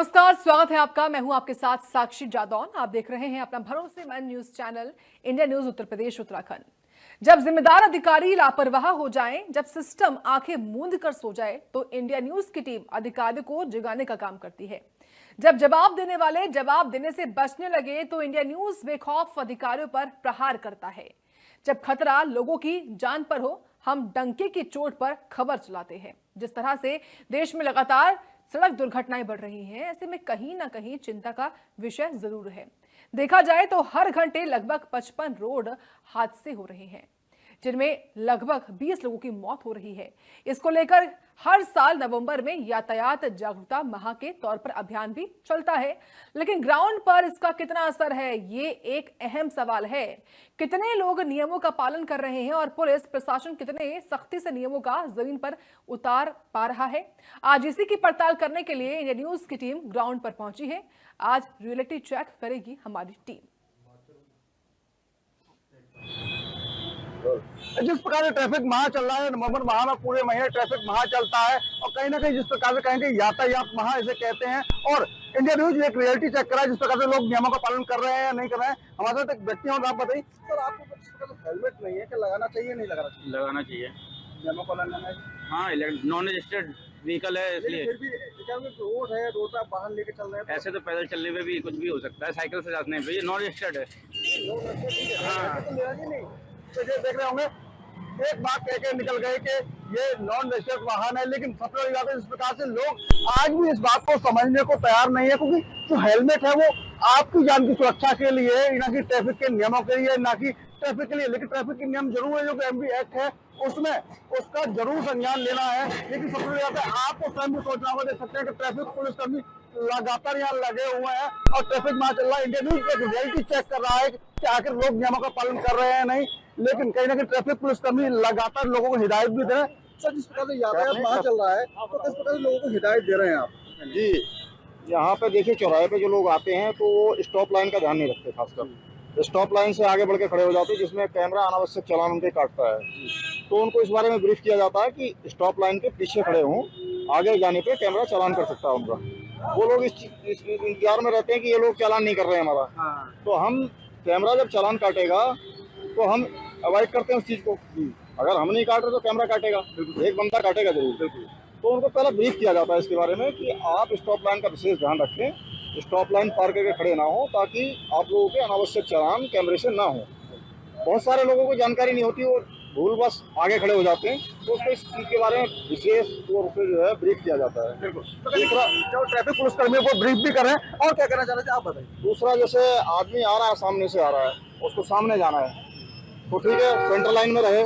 नमस्कार, स्वागत है आपका। मैं हूं आपके साथ साक्षी जादौन। आप देख रहे हैं अपना भरोसेमंद news channel India news Uttar Pradesh Uttarakhand. जब जिम्मेदार अधिकारी लापरवाह हो जाएं, जब सिस्टम आंखें मूंद कर सो जाए, तो इंडिया न्यूज की टीम अधिकारियों को जगाने का काम करती है। जब जवाब देने वाले जवाब देने से बचने लगे, तो इंडिया न्यूज बेखौफ अधिकारियों पर प्रहार करता है। जब खतरा लोगों की जान पर हो, हम डंके की चोट पर खबर चलाते हैं। जिस तरह से देश में लगातार सड़क दुर्घटनाएं बढ़ रही हैं, ऐसे में कहीं ना कहीं चिंता का विषय जरूर है। देखा जाए तो हर घंटे लगभग 55 रोड हादसे हो रहे हैं, जिनमें लगभग 20 लोगों की मौत हो रही है। इसको लेकर हर साल नवंबर में यातायात जागरूकता माह के तौर पर अभियान भी चलता है, लेकिन ग्राउंड पर इसका कितना असर है, ये एक अहम सवाल है। कितने लोग नियमों का पालन कर रहे हैं और पुलिस प्रशासन कितने सख्ती से नियमों का जमीन पर उतार पा रहा है। आज इसी की पड़ताल करने के लिए इंडिया न्यूज की टीम ग्राउंड पर पहुंची है। आज रियलिटी चेक करेगी हमारी टीम। जिस प्रकार से ट्रैफिक माह चल रहा है, नवंबर माह में पूरे महीने ट्रैफिक माह चलता है और कहीं ना कहीं जिस प्रकार से कहेंगे यातायात माह इसे कहते हैं। और इंडिया न्यूज एक रियलिटी चेक करा है जिस प्रकार से लोग नियमों का पालन कर रहे हैं या नहीं कर रहे हैं। हमारे साथ एक व्यक्ति हैं, आप बताइए सर, आपको जिस प्रकार से हेलमेट नहीं है, क्या लगाना चाहिए नहीं लगाना चाहिए? लगाना चाहिए। नियमों का पालन है। हाँ, नॉन रजिस्टर्ड व्हीकल है, इसलिए फिर भी रोड है, रोड पर आप वाहन लेके चल रहे हैं, ऐसे तो पैदल चलने में भी कुछ भी हो सकता है, साइकिल से जाने में। ये नॉन रजिस्टर्ड है। हाँ तो मेरा जी नहीं। तो ये देख रहे होंगे, एक बात कह के निकल गए कि ये नॉन रजिस्टर्ड वाहन है, लेकिन सबसे बड़ी बात है इस प्रकार से लोग आज भी इस बात को समझने को तैयार नहीं है, क्योंकि जो हेलमेट है वो आपकी जान की सुरक्षा के लिए, ना कि ट्रैफिक के नियमों के लिए, ना कि ट्रैफिक के लिए। लेकिन ट्रैफिक के नियम जरूर है, जो कि एमवी एक्ट है उसमें उसका जरूर संज्ञान लेना है। लेकिन सबसे बड़ी बात है, आपको स्वयं भी सोचना होगा। देख सकते हैं कि ट्रैफिक पुलिस कर्मी लगातार यहाँ लगे हुए हैं और ट्रैफिक माह चल रहा है। इंडिया न्यूज एक रियलिटी चेक कर रहा है कि आखिर लोग नियमों का पालन कर रहे हैं नहीं, लेकिन कहीं ना कहीं ट्रैफिक पुलिस कर्मी लगातार लोगों को हिदायत भी दे रहे हैं। सर, जिस प्रकार से यातायात माह चल रहा है, तो किस प्रकार से लोगों को हिदायत दे रहे हैं आप? जी, यहाँ पे देखिए चौराहे पे जो लोग आते हैं तो वो स्टॉप लाइन का ध्यान नहीं रखते। खासकर स्टॉप लाइन से आगे बढ़ के खड़े हो जाते हैं, जिसमें कैमरा अनावश्यक चालान उनके काटता है। तो उनको इस बारे में ब्रीफ किया जाता है कि स्टॉप लाइन के पीछे खड़े हों, आगे जाने पे कैमरा चालान कर सकता है उनका। वो लोग इस इंतजार में रहते हैं कि ये लोग चालान नहीं कर रहे हैं हमारा। तो हम कैमरा जब चालान काटेगा तो हम अवॉइड करते हैं उस चीज़ को। अगर हम नहीं काट रहे तो कैमरा काटेगा, एक बंदा काटेगा जरूर। तो उनको पहले ब्रीफ किया जाता है इसके बारे में कि आप स्टॉप लाइन का विशेष ध्यान रखें, स्टॉप लाइन पार करके खड़े ना हो, ताकि आप लोगों के अनावश्यक चालान कैमरे से ना हो। बहुत सारे लोगों को जानकारी नहीं होती, वो भूल बस आगे खड़े हो जाते हैं। तो उसको इस चीज़ के बारे में विशेष तौर से जो है ब्रीफ किया जाता है। बिल्कुल। दूसरा, जो ट्रैफिक पुलिस कर्मियों को ब्रीफ भी करें, और क्या करना चाह रहे थे आप बताइए? दूसरा, जैसे आदमी आ रहा है, सामने से आ रहा है, उसको सामने जाना है तो ठीक है, सेंट्रल लाइन में रहे,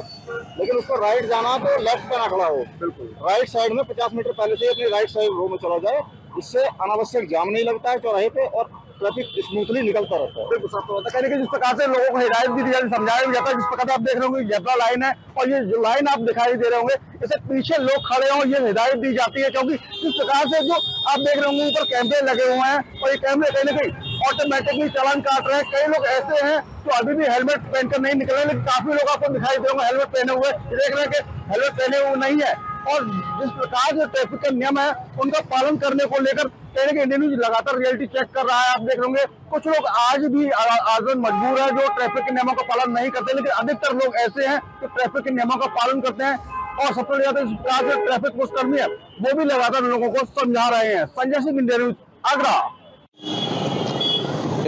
लेकिन उसको राइट जाना तो लेफ्ट पे ना खड़ा हो। बिल्कुल राइट साइड में 50 मीटर पहले से अपनी राइट साइड रो में चला जाए। इससे अनावश्यक जाम नहीं लगता है चौराहे पे और ट्रैफिक स्मूथली निकलता रहता है। बिल्कुल सब तो कहने के जिस प्रकार से लोगों को हिदायत भी दी जाती, समझाया भी जाता है। जिस प्रकार से आप देख रहे होंगे जेब्रा लाइन है, और ये जो लाइन आप दिखाई दे रहे होंगे, इससे पीछे लोग खड़े हों, ये हिदायत दी जाती है। क्योंकि जिस प्रकार से जो आप देख रहे होंगे ऊपर कैमरे लगे हुए हैं, और ये कैमरे कहीं ना कहीं ऑटोमेटिकली चालान काट रहे हैं। कई लोग ऐसे हैं जो अभी भी हेलमेट पहनकर नहीं निकले, लेकिन काफी लोग आपको दिखाई दे होंगे हेलमेट पहने हुए। देख रहे हैं कि हेलमेट पहने हुए नहीं है। और जिस प्रकार से ट्रैफिक का नियम है उनका पालन करने को लेकर कहने के इंडिया न्यूज लगातार रियलिटी चेक कर रहा है। आप देख होंगे कुछ लोग आज भी आजमन मजबूर है जो ट्रैफिक के नियमों का पालन नहीं करते, लेकिन अधिकतर लोग ऐसे हैं कि ट्रैफिक के नियमों का पालन करते हैं। और सबसे ज्यादा इस प्रकार से ट्रैफिक पुलिस कर्मी है वो भी लगातार लोगों को समझा रहे हैं। Sanjay Singh, India news, Agra.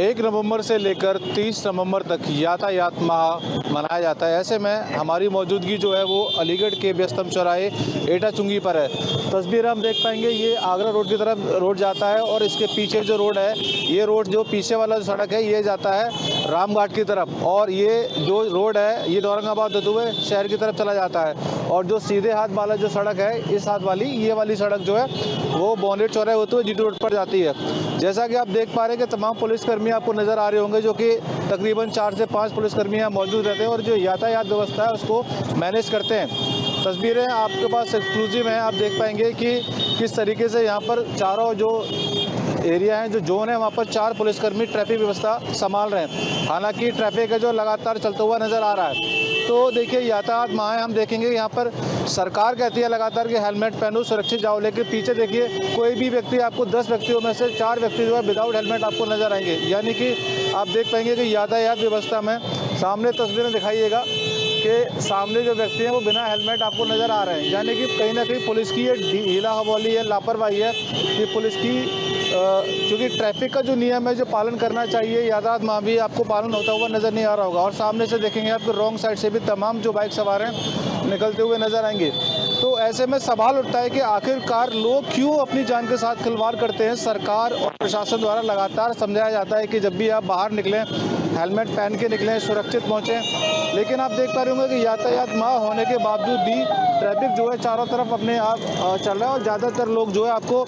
1 नवंबर से लेकर 30 नवंबर तक यातायात माह मनाया जाता है। ऐसे में हमारी मौजूदगी जो है वो अलीगढ़ के व्यस्तम चौराहे एटा चुंगी पर है। तस्वीर हम देख पाएंगे, ये आगरा रोड की तरफ रोड जाता है और इसके पीछे जो रोड है, ये रोड जो पीछे वाला जो सड़क है ये जाता है रामघाट की तरफ, और ये जो रोड है ये औरंगाबाद होते हुए शहर की तरफ चला जाता है। और जो सीधे हाथ वाला जो सड़क है, इस हाथ वाली ये वाली सड़क जो है वो बॉन्डेड चौराहे होते हुए जीटी रोड पर जाती है। जैसा कि आप देख पा रहे हैं कि तमाम पुलिसकर्मी आपको नज़र आ रहे होंगे, जो कि तकरीबन 4 से 5 पुलिसकर्मी यहाँ मौजूद रहते हैं और जो यातायात व्यवस्था है उसको मैनेज करते हैं। तस्वीरें आपके पास एक्सक्लूसिव हैं, आप देख पाएंगे कि किस तरीके से यहाँ पर चारों जो एरिया हैं, जो जोन है, वहाँ पर 4 पुलिसकर्मी ट्रैफिक व्यवस्था संभाल रहे हैं। हालांकि ट्रैफिक है जो लगातार चलता हुआ नज़र आ रहा है। तो देखिए यातायात माह हम देखेंगे यहाँ पर सरकार कहती है लगातार कि हेलमेट पहनो, सुरक्षित जाओ, लेकिन पीछे देखिए कोई भी व्यक्ति, आपको 10 व्यक्तियों में से 4 व्यक्ति जो है विदाउट हेलमेट आपको नज़र आएंगे। यानी कि आप देख पाएंगे कि यातायात व्यवस्था में सामने तस्वीरें दिखाइएगा कि सामने जो व्यक्ति हैं वो बिना हेलमेट आपको नज़र आ रहे हैं। यानी कि कहीं ना कहीं पुलिस की ये ढीला हवाली है, लापरवाही है कि पुलिस की क्योंकि ट्रैफिक का जो नियम है, जो पालन करना चाहिए, यातायात माह भी आपको पालन होता हुआ नज़र नहीं आ रहा होगा। और सामने से देखेंगे आपको रॉन्ग साइड से भी तमाम जो बाइक सवार हैं निकलते हुए नज़र आएंगे। तो ऐसे में सवाल उठता है कि आखिरकार लोग क्यों अपनी जान के साथ खिलवाड़ करते हैं। सरकार और प्रशासन द्वारा लगातार समझाया जाता है कि जब भी आप बाहर निकलें हेलमेट पहन के निकलें, सुरक्षित पहुँचें, लेकिन आप देख पा रहे होंगे कि यातायात माह होने के बावजूद भी ट्रैफिक जो है चारों तरफ अपने आप चल रहा है और ज़्यादातर लोग जो है आपको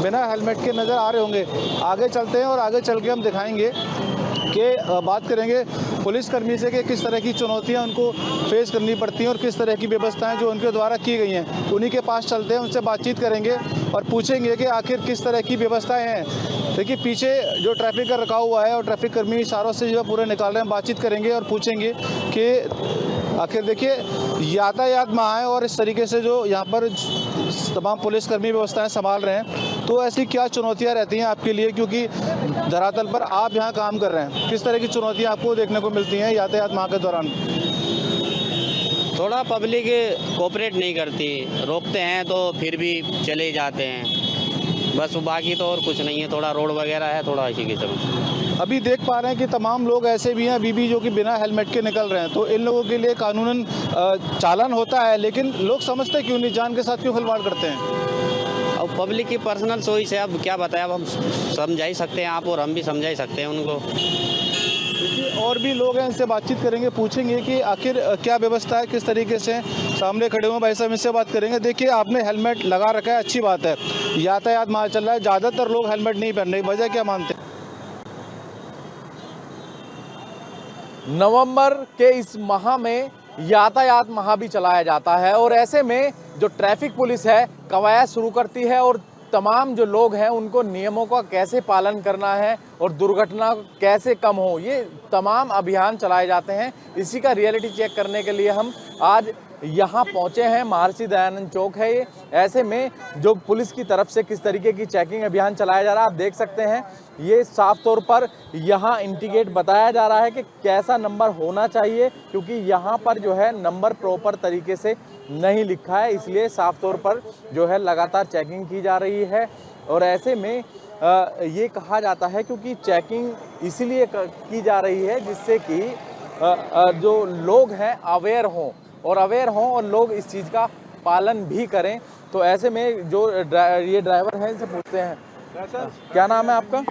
बिना हेलमेट के नज़र आ रहे होंगे। आगे चलते हैं और आगे चल के हम दिखाएंगे कि बात करेंगे पुलिसकर्मी से कि किस तरह की चुनौतियां उनको फेस करनी पड़ती हैं और किस तरह की व्यवस्थाएं जो उनके द्वारा की गई हैं। उन्हीं के पास चलते हैं, उनसे बातचीत करेंगे और पूछेंगे कि आखिर किस तरह की व्यवस्थाएं हैं। देखिए पीछे जो ट्रैफिक का रखा हुआ है और ट्रैफिक कर्मी इशारों से जो है पूरे निकाल रहे हैं। बातचीत करेंगे और पूछेंगे कि आखिर देखिए यातायात माह है और इस तरीके से जो यहाँ पर तमाम पुलिसकर्मी व्यवस्थाएं संभाल रहे हैं, तो ऐसी क्या चुनौतियां रहती हैं आपके लिए, क्योंकि धरातल पर आप यहाँ काम कर रहे हैं। किस तरह की चुनौतियां आपको देखने को मिलती हैं यातायात माह के दौरान? थोड़ा पब्लिक कोऑपरेट नहीं करती, रोकते हैं तो फिर भी चले जाते हैं, बस बाकी तो और कुछ नहीं है। थोड़ा रोड वगैरह है, थोड़ा इसी के चलते। अभी देख पा रहे हैं कि तमाम लोग ऐसे भी हैं अभी भी जो कि बिना हेलमेट के निकल रहे हैं, तो इन लोगों के लिए कानूनन चालान होता है, लेकिन लोग समझते क्यों नहीं, जान के साथ क्यों खिलवाड़ करते हैं? अब पब्लिक की पर्सनल चॉइस है, अब क्या बताएं, अब हम समझा ही सकते हैं आप और हम भी समझा ही सकते हैं उनको। और भी लोग हैं, इनसे बातचीत करेंगे, पूछेंगे कि आखिर क्या व्यवस्था है, किस तरीके से। सामने खड़े हुए भाई साहब, इनसे बात करेंगे। देखिए आपने हेलमेट लगा रखा है, अच्छी बात है, यातायात माह चल रहा है, ज़्यादातर लोग हेलमेट नहीं पहन रहे, वजह क्या मानते हैं? नवंबर के इस माह में यातायात माह भी चलाया जाता है और ऐसे में जो ट्रैफिक पुलिस है कवायद शुरू करती है और तमाम जो लोग हैं उनको नियमों का कैसे पालन करना है और दुर्घटना कैसे कम हो, ये तमाम अभियान चलाए जाते हैं। इसी का रियलिटी चेक करने के लिए हम आज यहाँ पहुँचे हैं। महर्षि दयानंद चौक है ये। ऐसे में जो पुलिस की तरफ से किस तरीके की चेकिंग अभियान चलाया जा रहा है आप देख सकते हैं। ये साफ तौर पर यहाँ इंडिकेट बताया जा रहा है कि कैसा नंबर होना चाहिए, क्योंकि यहाँ पर जो है नंबर प्रॉपर तरीके से नहीं लिखा है, इसलिए साफ तौर पर जो है लगातार चेकिंग की जा रही है। और ऐसे में ये कहा जाता है क्योंकि चेकिंग इसीलिए की जा रही है जिससे कि जो लोग हैं अवेयर हों और लोग इस चीज़ का पालन भी करें। तो ऐसे में जो ये ड्राइवर हैं इनसे पूछते हैं, क्या नाम है आपका?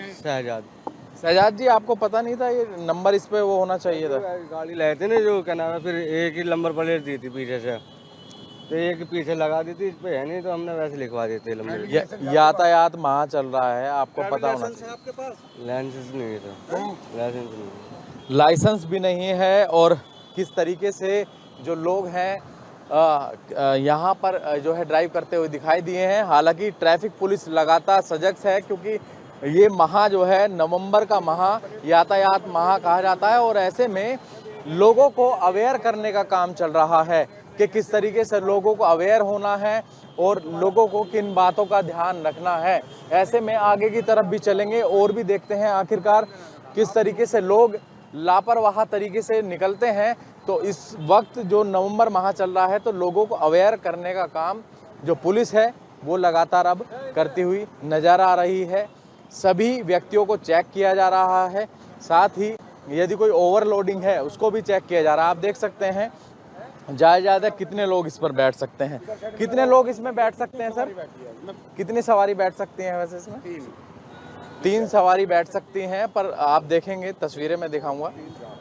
शहजाद जी, आपको पता नहीं था ये नंबर इस पे वो होना चाहिए था? गाड़ी लाए थे ना, जो क्या नाम है, फिर एक ही नंबर प्लेट दी थी पीछे से, तो एक पीछे लगा दी थी, इस पे है नहीं तो हमने वैसे लिखवा देते नंबर। यातायात माह चल रहा है, आपको पता होना चाहिए। आपके पास लाइसेंस नहीं है, तो लाइसेंस नहीं, लाइसेंस भी नहीं है। और किस तरीके से जो लोग हैं यहाँ पर जो है ड्राइव करते हुए दिखाई दिए हैं। हालांकि ट्रैफिक पुलिस लगातार सजग है, क्योंकि ये माह जो है नवंबर का माह यातायात माह कहा जाता है और ऐसे में लोगों को अवेयर करने का काम चल रहा है कि किस तरीके से लोगों को अवेयर होना है और लोगों को किन बातों का ध्यान रखना है। ऐसे में आगे की तरफ भी चलेंगे और भी देखते हैं आखिरकार किस तरीके से लोग लापरवाह तरीके से निकलते हैं। तो इस वक्त जो नवंबर माह चल रहा है तो लोगों को अवेयर करने का काम जो पुलिस है वो लगातार अब करती हुई नजर आ रही है। सभी व्यक्तियों को चेक किया जा रहा है, साथ ही यदि कोई ओवरलोडिंग है उसको भी चेक किया जा रहा है। आप देख सकते हैं ज़्यादा कितने लोग इस पर बैठ सकते हैं, कितने लोग इसमें बैठ सकते हैं सर? कितनी सवारी बैठ सकती हैं वैसे इसमें? 3 सवारी बैठ सकती हैं, पर आप देखेंगे तस्वीरें में दिखाऊंगा,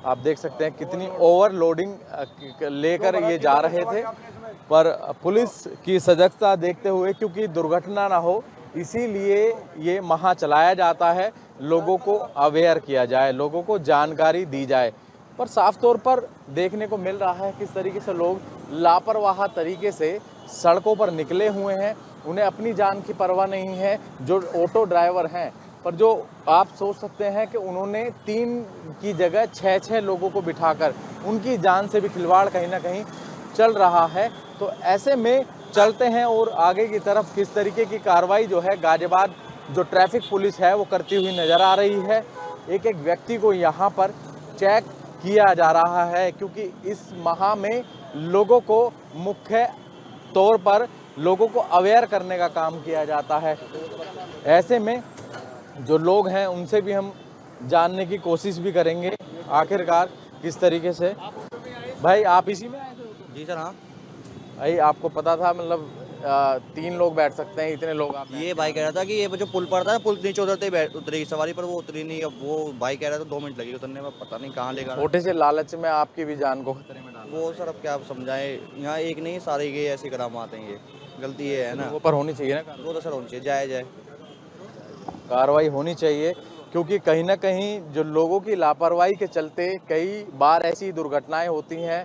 आप देख सकते हैं कितनी ओवरलोडिंग लेकर ये जा रहे थे। पर पुलिस की सजगता देखते हुए, क्योंकि दुर्घटना ना हो इसीलिए ये माह चलाया जाता है, लोगों को अवेयर किया जाए, लोगों को जानकारी दी जाए। पर साफ तौर पर देखने को मिल रहा है किस तरीके से लोग लापरवाह तरीके से सड़कों पर निकले हुए हैं, उन्हें अपनी जान की परवाह नहीं है। जो ऑटो ड्राइवर हैं पर जो आप सोच सकते हैं कि उन्होंने 3 की जगह 6 लोगों को बिठाकर उनकी जान से भी खिलवाड़ कहीं ना कहीं चल रहा है। तो ऐसे में चलते हैं और आगे की तरफ किस तरीके की कार्रवाई जो है गाजियाबाद जो ट्रैफिक पुलिस है वो करती हुई नज़र आ रही है। एक एक व्यक्ति को यहाँ पर चेक किया जा रहा है, क्योंकि इस माह में लोगों को मुख्य तौर पर लोगों को अवेयर करने का काम किया जाता है। ऐसे में जो लोग हैं उनसे भी हम जानने की कोशिश भी करेंगे आखिरकार किस तरीके से। भाई आप इसी में आए थे? जी सर, हाँ। भाई आपको पता था मतलब 3 लोग बैठ सकते हैं, इतने लोग आप? ये भाई कह रहा था कि ये जो पुल पड़ता है, पुल नीचे उतरेगी सवारी, पर वो उतरी नहीं। अब वो भाई कह रहा था 2 मिनट लगेगी उतरने में, पता नहीं कहाँ लेगा। छोटे से लालच में आपकी भी जान को खतरे में डाल। वो सर अब क्या समझाएं, यहाँ एक नहीं सारे ये ऐसे कदम आते हैं, ये गलती ये है ना। वो पर होनी चाहिए ना, वो तो सर होनी चाहिए, जाए जाए कार्रवाई होनी चाहिए, क्योंकि कहीं ना कहीं जो लोगों की लापरवाही के चलते कई बार ऐसी दुर्घटनाएं होती हैं,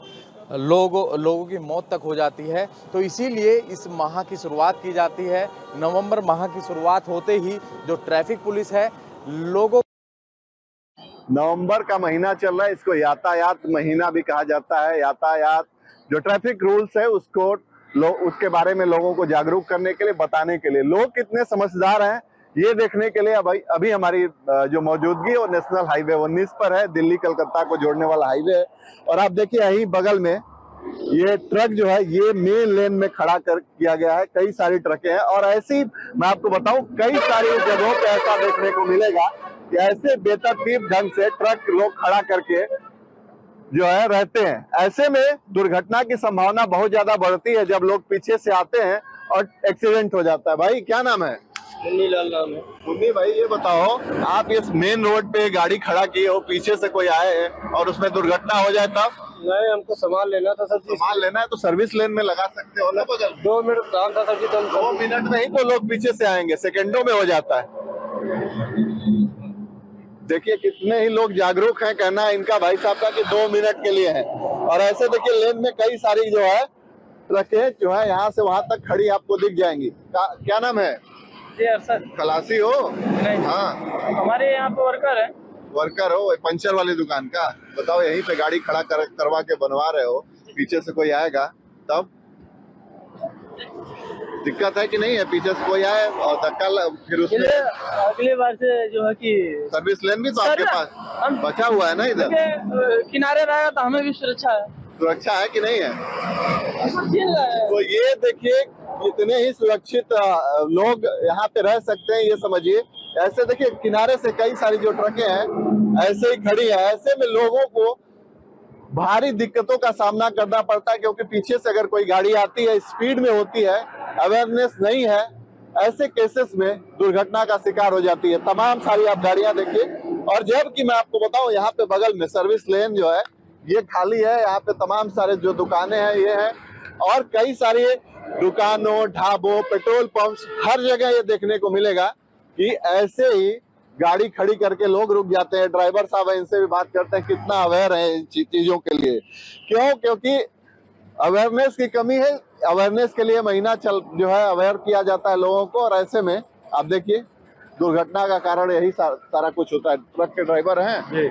लोगों की मौत तक हो जाती है। तो इसीलिए इस माह की शुरुआत की जाती है। नवंबर माह की शुरुआत होते ही जो ट्रैफिक पुलिस है लोगों नवंबर का महीना चल रहा है, इसको यातायात महीना भी कहा जाता है। यातायात जो ट्रैफिक रूल्स है उसको उसके बारे में लोगों को जागरूक करने के लिए, बताने के लिए, लोग कितने समझदार हैं ये देखने के लिए अभी हमारी जो मौजूदगी और नेशनल हाईवे 19 पर है, दिल्ली कलकत्ता को जोड़ने वाला हाईवे है। और आप देखिए यहीं बगल में ये ट्रक जो है ये मेन लेन में खड़ा किया गया है। कई सारी ट्रकें हैं और ऐसी मैं आपको बताऊं कई सारी जगहों पे ऐसा देखने को मिलेगा कि ऐसे बेतरतीब ढंग से ट्रक लोग खड़ा करके जो है रहते हैं। ऐसे में दुर्घटना की संभावना बहुत ज्यादा बढ़ती है जब लोग पीछे से आते हैं और एक्सीडेंट हो जाता है। भाई क्या नाम है? मुन्नी लाल नाम है। मुन्नी भाई ये बताओ, आप इस मेन रोड पे गाड़ी खड़ा किए हो, पीछे से कोई आए है और उसमें दुर्घटना हो जाए तब? नहीं, हमको सामान लेना था सर जी। सामान लेना है तो सर्विस लेन में लगा सकते हो ना बगल। 2 मिनट काम था सर जी। 2 मिनट नहीं तो लोग पीछे से आएंगे, सेकंडों में हो जाता है। देखिए कितने ही लोग जागरूक हैं, कहना है इनका भाई साहब का कि 2 मिनट के लिए है। और ऐसे देखिए लेन में कई सारी जो है ट्रकें जो है यहाँ से वहां तक खड़ी आपको दिख जाएंगी। क्या नाम है? सर खलासी हो? नहीं, हाँ, हमारे यहाँ पे वर्कर है। वर्कर हो पंचर वाली दुकान का? बताओ यहीं पे गाड़ी खड़ा करवा के बनवा रहे हो, पीछे से कोई आएगा तब दिक्कत है कि नहीं है? पीछे से कोई आए और धक्का फिर उसमें अगले बार से जो है कि सर्विस लेन भी तो आपके पास बचा हुआ है ना, इधर किनारे रहेगा तो हमें भी सुरक्षा है। सुरक्षा है कि नहीं है? तो ये देखिए कितने ही सुरक्षित लोग यहाँ पे रह सकते हैं, ये समझिए। ऐसे देखिए किनारे से कई सारी जो ट्रकें हैं ऐसे ही खड़ी है। ऐसे में लोगों को भारी दिक्कतों का सामना करना पड़ता है, क्योंकि पीछे से अगर कोई गाड़ी आती है, स्पीड में होती है, अवेयरनेस नहीं है, ऐसे केसेस में दुर्घटना का शिकार हो जाती है। तमाम सारी आप गाड़ियां देखिए। और जबकि मैं आपको बताऊं यहाँ पे बगल में सर्विस लेन जो है ये खाली है, यहाँ पे तमाम सारे जो दुकानें हैं ये हैं और कई सारी दुकानों, ढाबों, पेट्रोल पंप्स, हर जगह ये देखने को मिलेगा कि ऐसे ही गाड़ी खड़ी करके लोग रुक जाते हैं। ड्राइवर साहब है, इनसे भी बात करते हैं कितना अवेयर है इन चीजों के लिए। क्यों? क्योंकि अवेयरनेस की कमी है। अवेयरनेस के लिए महीना जो है अवेयर किया जाता है लोगों को। और ऐसे में आप देखिए दुर्घटना का कारण यही सारा कुछ होता है। ट्रक के ड्राइवर हैं,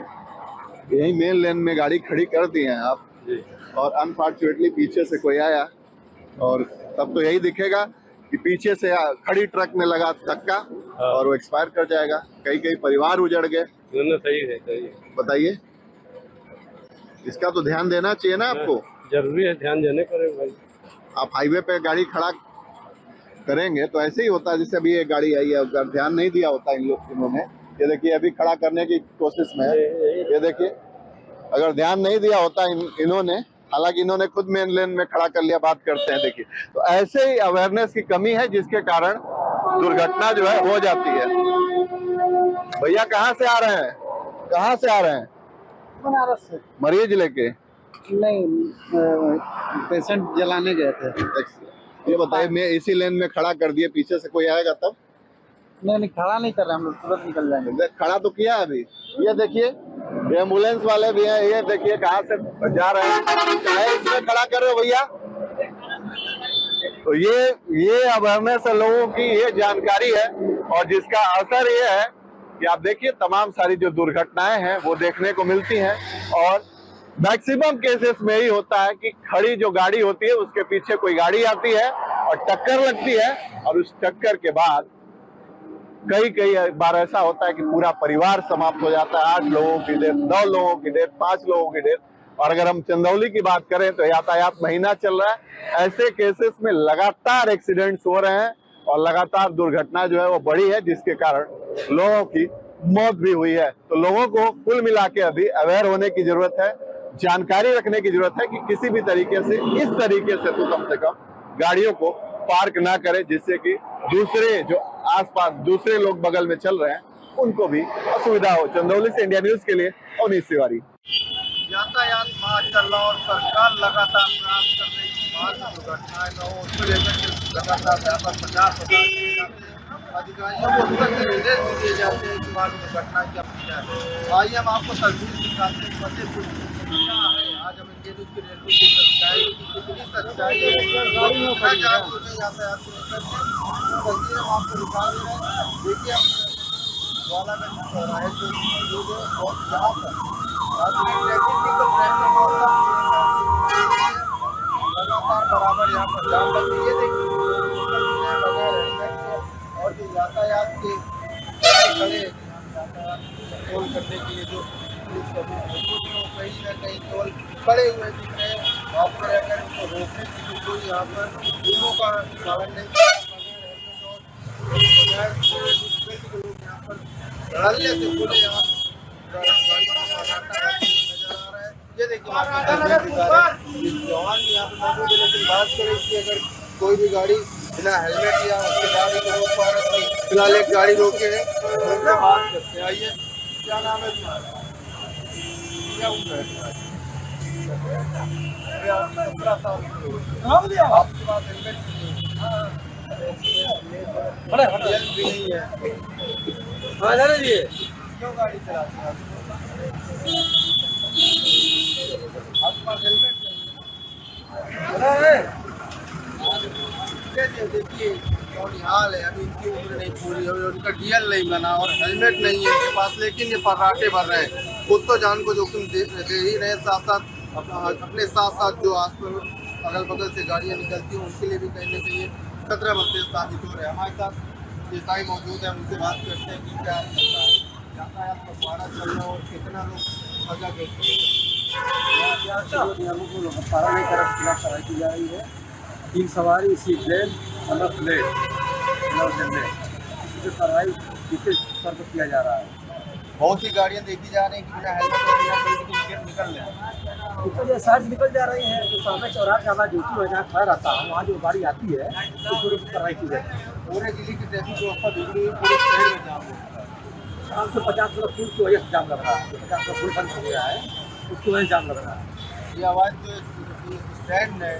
यही मेन लेन में गाड़ी खड़ी कर दी है आप, और अनफॉर्चुनेटली पीछे से कोई आया और तब तो यही दिखेगा कि पीछे से खड़ी ट्रक में लगा धक्का और वो एक्सपायर कर जाएगा। कई परिवार उजड़ गए। सही है, सही है। बताइए, इसका तो ध्यान देना चाहिए ना आपको। जरूरी है, ध्यान देने करें भाई। आप हाईवे पे गाड़ी खड़ा करेंगे तो ऐसे ही होता है। जैसे अभी एक गाड़ी आई है, अगर ध्यान नहीं दिया होता इन्होंने, ये देखिए अभी खड़ा करने की कोशिश में है, ये देखिए अगर ध्यान नहीं दिया होता इन्होंने, हालांकि इन्होंने खुद मेन लेन में खड़ा कर लिया। बात करते हैं, देखिए तो ऐसे ही अवेयरनेस की कमी है जिसके कारण दुर्घटना जो है हो जाती है। भैया कहाँ से आ रहे हैं? कहाँ से आ रहे हैं? बनारस से। मरीज लेके? नहीं, पेशेंट जलाने गए थे। ये बताइए, मैं इसी लेन में खड़ा कर दिए, पीछे से कोई आएगा तब? नहीं, खड़ा नहीं कर रहे हम लोग, तुरंत निकल जाएंगे। खड़ा तो किया है अभी। ये देखिए एम्बुलेंस वाले भी हैं, ये देखिए कहाँ से जा रहे हैं। चाहे इसमें खड़ा कर रहे हो भैया। तो ये अवेयरनेस है लोगों की, ये जानकारी है और जिसका असर ये है कि आप देखिए तमाम सारी जो दुर्घटनाएं हैं वो देखने को मिलती हैं और मैक्सिमम केसेस में ही होता है कि खड़ी जो गाड़ी होती है उसके पीछे कोई गाड़ी आती है और टक्कर लगती है और उस टक्कर के बाद कई बार ऐसा होता है कि पूरा परिवार समाप्त हो जाता है। 8 लोगों की डेथ, 9 लोगों की डेथ, 5 लोगों की डेथ। और अगर हम चंदौली की बात करें तो यातायात महीना चल रहा है, ऐसे केसेस में लगातार एक्सीडेंट्स हो रहे हैं और लगातार दुर्घटना जो है वो बढ़ी है, जिसके कारण लोगों की मौत भी हुई है। तो लोगों को कुल मिला के अभी अवेयर होने की जरूरत है, जानकारी रखने की जरूरत है कि किसी भी तरीके से इस तरीके से तो कम से कम गाड़ियों को पार्क ना करें, जिससे कि दूसरे जो आसपास दूसरे लोग बगल में चल रहे हैं उनको भी असुविधा हो। चंदौली से इंडिया न्यूज के लिए अवनीश तिवारी। यातायात माह चल रहा और सरकार लगातार प्रयास कर रही है मार्ग दुर्घटनाएं न हो, उसको लेकर लगातार यहाँ पर 50,000 दिए जाते हैं। अधिकारियों को तुरंत निर्देश भी दिए जाते हैं कि मार्ग दुर्घटना कम की जाए। आइए हम आपको तस्वीर दिखाते हैं फतेहपुर क्या है। आज हम इंडिया न्यूज की रेलवे की सच्चाई की कितनी सच्चाई है, कितना जागरूक है यातायात को लेकर तस्वीर हम आपको दिखा रहे हैं। देखिए हम ज्वालागंज चौराहे से मौजूद है और यहाँ पर लगातार बराबर यहाँ पर जाम लगी है। देखिए बगैर हेलमेट के और जो यातायात के खड़े कंट्रोल करने के लिए जो पुलिस कहीं ना कहीं टोल खड़े हुए दिख रहे हैं। और फिर अगर उनको रोकने की कोई यहाँ पर नियमों का पालन नहीं लोग यहाँ पर धड़ल्ले से खुले यहाँ ये देखिए जवान भी यहाँ पे मौजूद है। लेकिन बात करें कि अगर कोई भी गाड़ी बिना हेलमेट या उसके गाड़ी को रोक पा रहा है, फिलहाल एक गाड़ी रोके है उनसे बात करते हैं। आइए क्या नाम है तुम्हारा, क्या उम्र है? आपके पास हेलमेट नहीं है? क्यों गाड़ी चलाते हैं? आपके पास हेलमेट नहीं? देखिए हाल है, अभी इनकी उम्र नहीं पूरी हुई, उनका डीएल नहीं बना और हेलमेट नहीं है इनके पास, लेकिन ये फर्राटे भर रहे हैं। खुद तो जान को जोखिम दे ही रहे, साथ साथ अपने साथ जो आस पास अगल बगल से गाड़ियाँ निकलती हैं उनके लिए भी कहीं ना कहीं खतरा बनते साबित हो रहे हैं। हमारे साथ ये साई मौजूद है, उनसे बात करते हैं कि क्या यातायात का पहरा चल रहा है और कितना लोग सजा देते हैं। नियमों को पारा नहीं कर खिलाफ कार्रवाई की जा रही है। 3 सवारी सीट लेन 15 प्लेट इसी कार्रवाई किस स्तर पर किया जा रहा है। बहुत सी गाड़ियाँ देखी जा रही हैं कि बिना हेलमेट और बिना बेल्ट के निकल रहे हैं, ऊपर साइड निकल जा रही है। जो सामने चौराहे का हमारा ड्यूटी हो जहाँ खड़ा रहता है वहाँ जो गाड़ी आती है उसको कार्रवाई की जाती है। पूरे जिले की ट्रैफिक व्यवस्था बिगड़ी हुई, पूरे शहर में जाम है। शाम से 50 किलो फूल की वजह से जाम लग रहा है, 50 किलो फूल बंद हो गया है उसकी वजह से जाम लग रहा है। ये आवाज़ जो स्टैंड है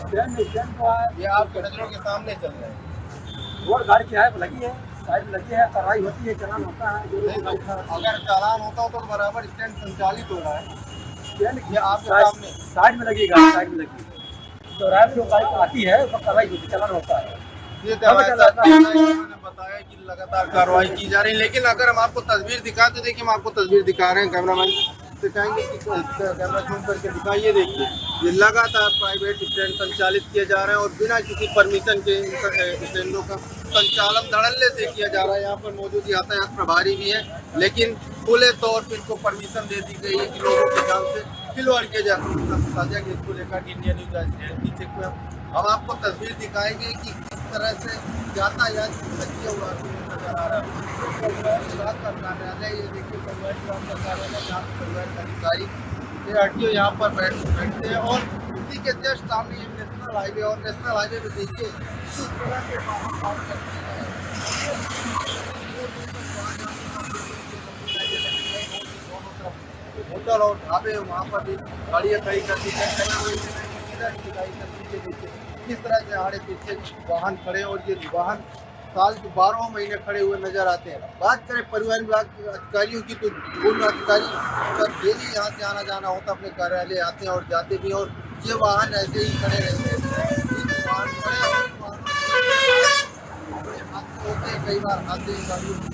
स्टैंड को ये आपके नजरों के सामने चल रहे हैं। रोड गाड़ी किराए पर लगी है, साइड लगी है, कार्रवाई होती है, चालान होता है। अगर चालान होता हो तो बराबर स्टैंड संचालित हो रहा है। स्टैंड ये आपके सामने साइड में लगेगा, साइड में लगी चौराहे में जो गाड़ी आती है उसका कार्रवाई होती है, चालान होता है। ये उन्होंने बताया कि लगातार कार्रवाई की जा रही है। लेकिन अगर हम आपको तस्वीर दिखाएं तो देखिए हम आपको तस्वीर दिखा रहे हैं, कैमरामैन से कहेंगे कि कैमरा जूम करके दिखाइए। देखिए ये लगातार प्राइवेट स्टैंड संचालित किए जा रहे हैं और बिना किसी परमिशन के स्टैंडों का संचालन धड़ल्ले से किया जा रहा है। यहाँ पर मौजूद यातायात प्रभारी भी है, लेकिन खुले तौर पर इनको परमिशन दे दी गई है कि लोगों के जान से खिलवाड़ किया जा साझा के इसको लेकर इंडिया न्यूज आज नीचे को हम आपको तस्वीर दिखाएंगे कि किस तरह से यातायात किया हुआ नजर आ रहा है। कार्यालय ये देखिए परिवहन विभाग का कार्यालय, जहाँ परिवहन अधिकारी ये आरटीओ यहाँ पर बैठते हैं और उसी के जस्ट सामने ये नेशनल हाईवे और नेशनल हाईवे में देखिए किस तरह के वाहन पार्क करते हैं। होटल और ढाबे वहाँ पर भी गाड़ियाँ खड़ी करती है। किस तरह से आड़े पीछे वाहन खड़े और ये वाहन साल के 12 महीने खड़े हुए नजर आते हैं। बात करें परिवहन विभाग के अधिकारियों की तो दोनों अधिकारी का डेली यहाँ से आना जाना होता, अपने कार्यालय आते हैं और जाते भी, और ये वाहन ऐसे ही खड़े रहते हैं। होते हैं, कई बार हादसे गाड़ियों की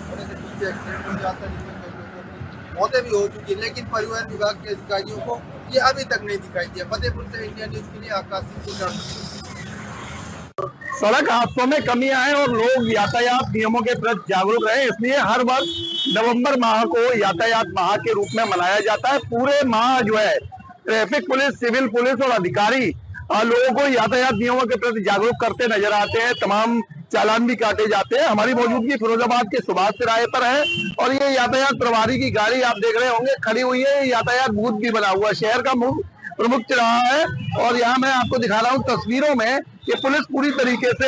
होने से कुछ एक्सीडेंट हो जाता है, जिसमें कई लोगों की मौतें भी हो चुकी है, लेकिन परिवहन विभाग के अधिकारियों को ये अभी तक नहीं दिखाई दिया। फतेहपुर से इंडिया न्यूज के लिए आकाश सिंह। सड़क हादसों में कमी आए और लोग यातायात नियमों के प्रति जागरूक रहे, इसलिए हर वर्ष नवंबर माह को यातायात माह के रूप में मनाया जाता है। पूरे माह जो है ट्रैफिक पुलिस, सिविल पुलिस और अधिकारी लोगों को यातायात नियमों के प्रति जागरूक करते नजर आते हैं। तमाम चालान भी काटे जाते हैं। हमारी मौजूदगी फिरोजाबाद के सुभाष तिराहे पर है और ये यातायात प्रभारी की गाड़ी आप देख रहे होंगे खड़ी हुई है। यातायात बूथ भी बना हुआ है, शहर का प्रमुख चौराहा है और यहाँ मैं आपको दिखा रहा हूँ तस्वीरों में कि पुलिस पूरी तरीके से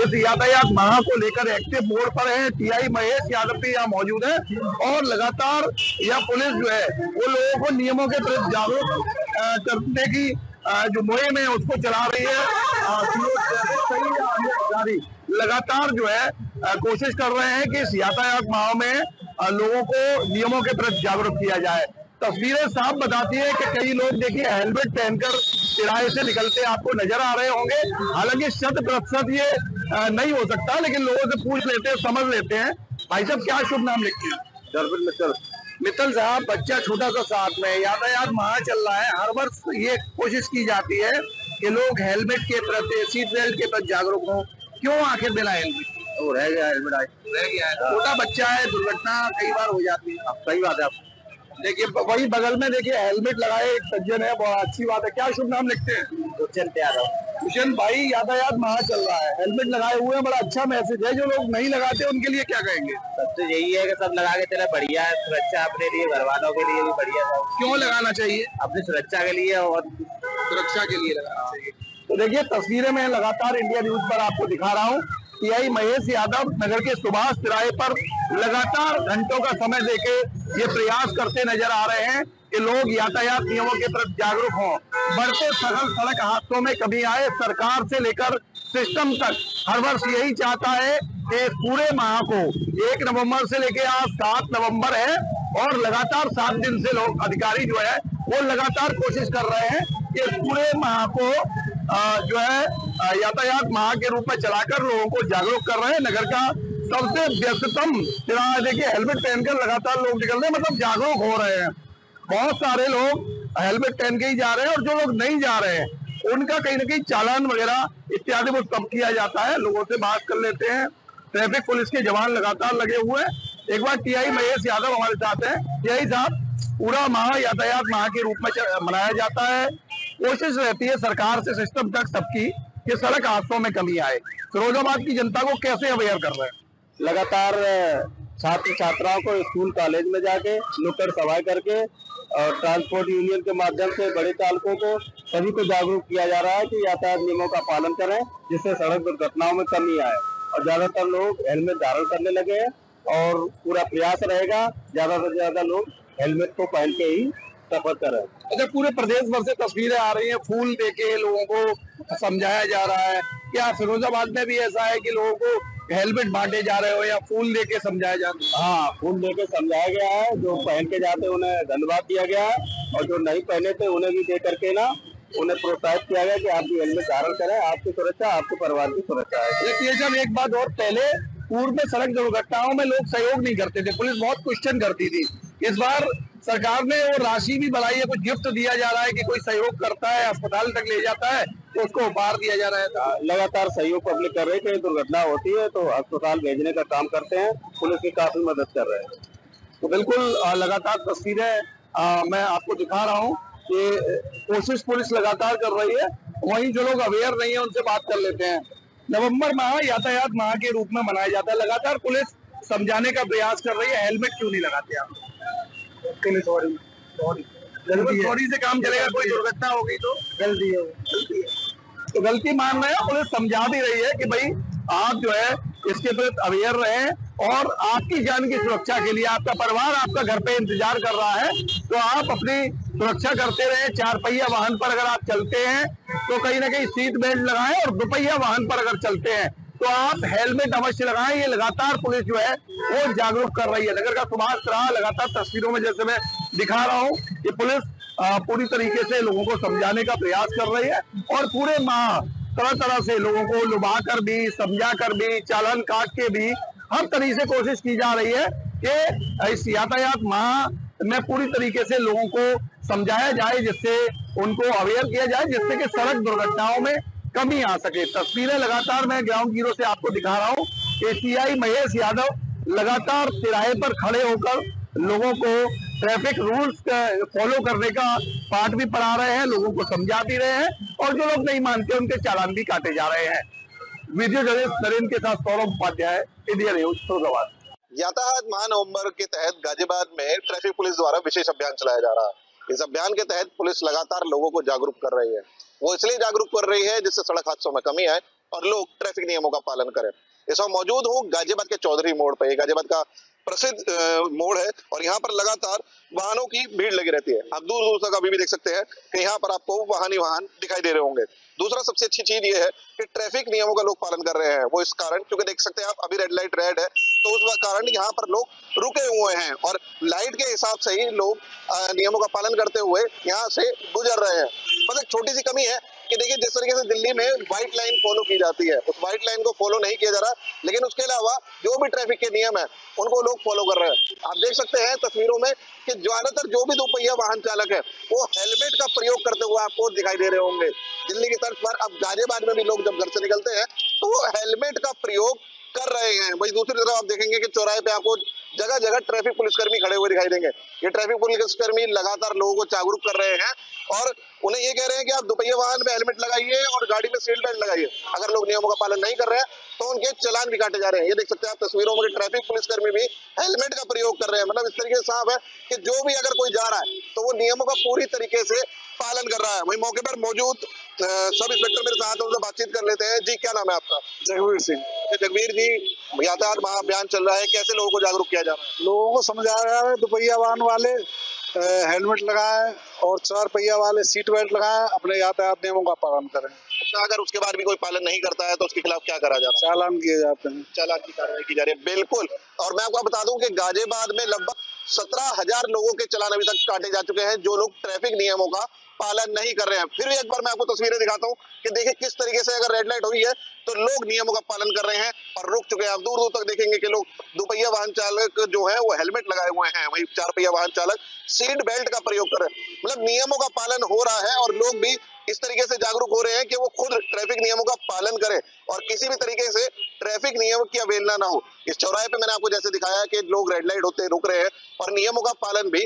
इस यातायात माह को लेकर एक्टिव मोड पर है। टीआई महेश यादव भी यहाँ मौजूद है और लगातार यह पुलिस जो है वो लोगों को नियमों के प्रति जागरूक करने की जो मुहिम है उसको चला रही है। अधिकारी लगातार जो है कोशिश कर रहे हैं कि इस यातायात माह में लोगों को नियमों के प्रति जागरूक किया जाए। तस्वीरें साफ बताती है कि कई लोग देखिए हेलमेट पहनकर तिराहे से निकलते आपको नजर आ रहे होंगे। हालांकि 100% ये नहीं हो सकता, लेकिन लोगों से पूछ लेते हैं, समझ लेते हैं। भाई साहब क्या शुभ नाम लिखते हैं? दरबिन मित्तल। मित्तल साहब, बच्चा छोटा सा साथ में यातायात माह चल रहा है, हर वर्ष ये कोशिश की जाती है कि लोग हेलमेट के प्रति, सीट बेल्ट के प्रति जागरूक हों। क्यों आखिर बिना हेलमेट? वो रह गया हेलमेट, रह गया है, छोटा बच्चा है, दुर्घटना कई बार हो जाती है। सही बात है। आप देखिए वही बगल में देखिए हेलमेट लगाए एक सज्जन है, बहुत अच्छी बात है। क्या शुभ नाम लिखते हैं? दुष्यंत यादव। दुष्यंत भाई, यातायात माह चल रहा है, हेलमेट लगाए हुए हैं, बड़ा अच्छा मैसेज है। जो लोग नहीं लगाते उनके लिए क्या कहेंगे? सबसे यही है कि सब लगा के चले, बढ़िया है, सुरक्षा अपने लिए, घर वालों के लिए भी बढ़िया है। क्यों लगाना चाहिए? अपनी सुरक्षा के लिए और सुरक्षा के लिए लगाना चाहिए। तो देखिए तस्वीरें मैं लगातार इंडिया न्यूज पर आपको दिखा रहा हूँ। टीआई महेश यादव नगर के सुभाष तिराहे पर लगातार घंटों का समय देके ये प्रयास करते नजर आ रहे हैं कि लोग यातायात नियमों के प्रति जागरूक हों। बढ़ते सड़क हादसों में कमी आए, सरकार से लेकर सिस्टम तक हर वर्ष यही चाहता है कि पूरे माह को 1 नवंबर से लेकर आज 7 नवंबर है और लगातार 7 दिन से लोग अधिकारी जो है वो लगातार कोशिश कर रहे हैं कि पूरे माह को जो है यातायात माह के रूप में चलाकर लोगों को जागरूक कर रहे हैं। नगर का सबसे व्यस्ततम तिराहा देखिए, हेलमेट पहनकर लगातार लोग निकल रहे हैं, मतलब जागरूक हो रहे हैं। बहुत सारे लोग हेलमेट पहन के ही जा रहे हैं और जो लोग नहीं जा रहे हैं उनका कहीं ना कहीं चालान वगैरह इत्यादि वो कम किया जाता है। लोगों से बात कर लेते हैं। ट्रैफिक पुलिस के जवान लगातार लगे हुए हैं। एक बार टीआई महेश यादव हमारे साथ हैं। टीआई साहब, पूरा माह यातायात माह के रूप में मनाया जाता है। कोशिश रहती है सरकार से सिस्टम तक सबकी कि सड़क हादसों में कमी आए। फिरोजाबाद की जनता को कैसे अवेयर कर रहे हैं? लगातार छात्र छात्राओं को स्कूल कॉलेज में जाके नुक्कड़ सभाएं करके और ट्रांसपोर्ट यूनियन के माध्यम से बड़े चालकों को सभी को जागरूक किया जा रहा है कि यातायात नियमों का पालन करें, जिससे सड़क दुर्घटनाओं में कमी आए। और ज्यादातर लोग हेलमेट धारण करने लगे हैं और पूरा प्रयास रहेगा ज्यादा से ज्यादा लोग हेलमेट को पहन के ही सफर करें। अच्छा, पूरे प्रदेश भर से तस्वीरें आ रही हैं, फूल देके लोगों को समझाया जा रहा है। क्या फिरोजाबाद में भी ऐसा है कि लोगों को हेलमेट बांटे जा रहे हो या फूल देके समझाया जा रहा है? हाँ, फूल देके समझाया गया है। जो पहन के जाते हैं उन्हें धन्यवाद दिया गया है और जो नहीं पहने थे उन्हें भी दे करके ना उन्हें प्रोत्साहित किया गया कि आप भी हेलमेट धारण करें, आपकी सुरक्षा आपके परिवार की सुरक्षा है। देखिए जब एक बात और, पहले पूर्व में सड़क दुर्घटनाओं में लोग सहयोग नहीं करते थे, पुलिस बहुत क्वेश्चन करती थी। इस बार सरकार ने वो राशि भी बढ़ाई है, कुछ गिफ्ट दिया जा रहा है कि कोई सहयोग करता है अस्पताल तक ले जाता है तो उसको उपहार दिया जा रहा है। लगातार सहयोग पब्लिक कर रही है। दुर्घटना होती है तो अस्पताल भेजने का काम करते हैं, पुलिस की काफी मदद कर रहे हैं। तो बिल्कुल लगातार तस्वीरें मैं आपको दिखा रहा हूँ कि कोशिश पुलिस लगातार कर रही है। वहीं जो लोग अवेयर नहीं है उनसे बात कर लेते हैं। नवंबर माह यातायात माह के रूप में मनाया जाता है, लगातार पुलिस समझाने का प्रयास कर रही है। हेलमेट क्यों नहीं लगाते आप? सॉरी से काम चलेगा, कोई दुर्घटना हो गई तो गलती है, तो गलती मान रहे हैं। पुलिस समझा भी रही है कि भाई आप जो है इसके प्रति अवेयर रहें और आपकी जान की सुरक्षा के लिए आपका परिवार आपका घर पे इंतजार कर रहा है, तो आप अपनी सुरक्षा करते रहें। 4 पहिया वाहन पर अगर आप चलते हैं तो कहीं ना कहीं सीट बेल्ट लगाएं और 2 पहिया वाहन पर अगर चलते हैं तो आप हेलमेट अवश्य लगाएं। ये लगातार पुलिस जो है वो जागरूक कर रही है। नगर का सुभाष तिराहा लगातार तस्वीरों में जैसे मैं दिखा रहा हूँ कि पुलिस पूरी तरीके से लोगों को समझाने का प्रयास कर रही है और पूरे माह तरह तरह से लोगों को लुभा कर भी, समझा कर भी, चालान काट के भी हर तरीके से कोशिश की जा रही है कि इस यातायात माह में पूरी तरीके से लोगों को समझाया जाए, जिससे उनको अवेयर किया जाए, जिससे कि सड़क दुर्घटनाओं में कमी आ सके। तस्वीरें लगातार मैं ग्राउंड जीरो से आपको दिखा रहा हूँ। एसीआई महेश यादव लगातार तिराहे पर खड़े होकर लोगों को ट्रैफिक रूल्स फॉलो करने का पाठ भी पढ़ा रहे हैं, लोगों को समझा भी रहे हैं, और जो लोग नहीं मानते उनके चालान भी काटे जा रहे हैं। वीडियो जर्नलिस्ट नरेंद्र के साथ सौरभ उपाध्याय, इंडिया न्यूज, फिरोजाबाद। यातायात माह नवंबर के तहत गाजियाबाद में ट्रैफिक पुलिस द्वारा विशेष अभियान चलाया जा रहा है। इस अभियान के तहत पुलिस लगातार लोगों को जागरूक कर रही है। वो इसलिए जागरूक कर रही है जिससे सड़क हादसों में कमी आए और लोग ट्रैफिक नियमों का पालन करें। इस वक्त मौजूद हूँ गाजियाबाद के चौधरी मोड़ पे। गाजियाबाद का प्रसिद्ध मोड़ है और यहाँ पर लगातार वाहनों की भीड़ लगी रहती है। आप दूर दूर तक अभी भी देख सकते हैं कि यहाँ पर आपको वाहन ही वाहन दिखाई दे रहे होंगे। दूसरा सबसे अच्छी चीज ये है कि ट्रैफिक नियमों का लोग पालन कर रहे हैं। वो इस कारण, क्योंकि देख सकते हैं आप अभी रेड लाइट रेड है, तो उस कारण यहाँ पर लोग रुके हुए हैं और लाइट के हिसाब से ही लोग नियमों का पालन करते हुए यहाँ से गुजर रहे हैं। बस एक छोटी सी कमी है कि देखिए जिस तरीके से दिल्ली में व्हाइट लाइन फॉलो की जाती है, उस व्हाइट लाइन को फॉलो नहीं किया जा रहा, लेकिन उसके अलावा जो भी ट्रैफिक के नियम है उनको लोग फॉलो कर रहे हैं। आप देख सकते हैं तस्वीरों में कि ज्यादातर जो भी दोपहिया वाहन चालक है वो हेलमेट का प्रयोग करते हुए आपको दिखाई दे रहे होंगे। दिल्ली की तर्ज पर अब गाजियाबाद में भी लोग जब घर से निकलते हैं तो वो हेलमेट का प्रयोग कर रहे हैं। वही दूसरी तरफ आप देखेंगे कि चौराहे पे आपको जगह जगह ट्रैफिक पुलिसकर्मी खड़े हुए दिखाई देंगे। ये ट्रैफिक पुलिसकर्मी लगातार लोगों को जागरूक कर रहे हैं और उन्हें ये कह रहे हैं कि आप दोपहिया वाहन में हेलमेट लगाइए और गाड़ी में सीट बेल्ट लगाइए। अगर लोग नियमों का पालन नहीं कर रहे हैं तो उनके चालान भी काटे जा रहे हैं। ये देख सकते हैं आप तस्वीरों में ट्रैफिक पुलिसकर्मी भी हेलमेट का प्रयोग कर रहे हैं। मतलब इस तरीके से साफ है कि जो भी अगर कोई जा रहा है तो वो नियमों का पूरी तरीके से पालन कर रहा है। वही मौके पर मौजूद सब इंस्पेक्टर मेरे साथ हैं, उनसे बातचीत कर लेते हैं। जी, क्या नाम है आपका? जगवीर सिंह। जगवीर जी, यातायात महाअभियान चल रहा है, कैसे लोगों को जागरूक किया जा रहा है? लोगों को समझाया जा रहा है दोपहिया वाहन वाले हेलमेट लगाएं और चार पहिया वाले सीट बेल्ट लगाएं, अपने यातायात नियमों का पालन करें। अच्छा, अगर उसके बाद भी कोई पालन नहीं करता है तो उसके खिलाफ क्या करा जा रहा है? चालान किए जाते हैं। चालान की कार्रवाई की जा रही है। बिल्कुल। और मैं आपको बता दूं कि गाजियाबाद में लगभग 17,000 लोगों के चालान अभी तक काटे जा चुके हैं जो लोग ट्रैफिक नियमों का पालन नहीं कर रहे हैं। फिर एक बार मैं आपको तस्वीरें दिखाता हूँ कि देखिए किस तरीके से अगर रेड लाइट हुई है तो लोग नियमों का पालन कर रहे हैं और रुक चुके हैं। आप दूर दूर तक देखेंगे कि लोग दोपहिया वाहन चालक जो है वो हेलमेट लगाए हुए हैं, वही चार पहिया वाहन चालक सीट बेल्ट का प्रयोग कर रहे हैं। मतलब नियमों का पालन हो रहा है और लोग भी इस तरीके से जागरूक हो रहे हैं कि वो खुद ट्रैफिक नियमों का पालन करें और किसी भी तरीके से ट्रैफिक नियम की अवहेलना ना हो। इस चौराहे पे मैंने आपको जैसे दिखाया कि लोग रेड लाइट होते रुक रहे हैं और नियमों का पालन भी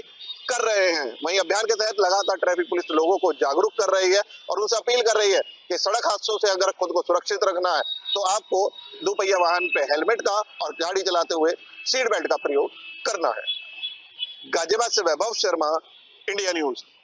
कर रहे हैं। वहीं अभियान के तहत लगातार ट्रैफिक पुलिस लोगों को जागरूक कर रही है और उनसे अपील कर रही है कि सड़क हादसों से अगर खुद को सुरक्षित रखना है तो आपको दोपहिया वाहन पे हेलमेट का और गाड़ी चलाते हुए सीट बेल्ट का प्रयोग करना है। गाजियाबाद से वैभव शर्मा, इंडिया न्यूज।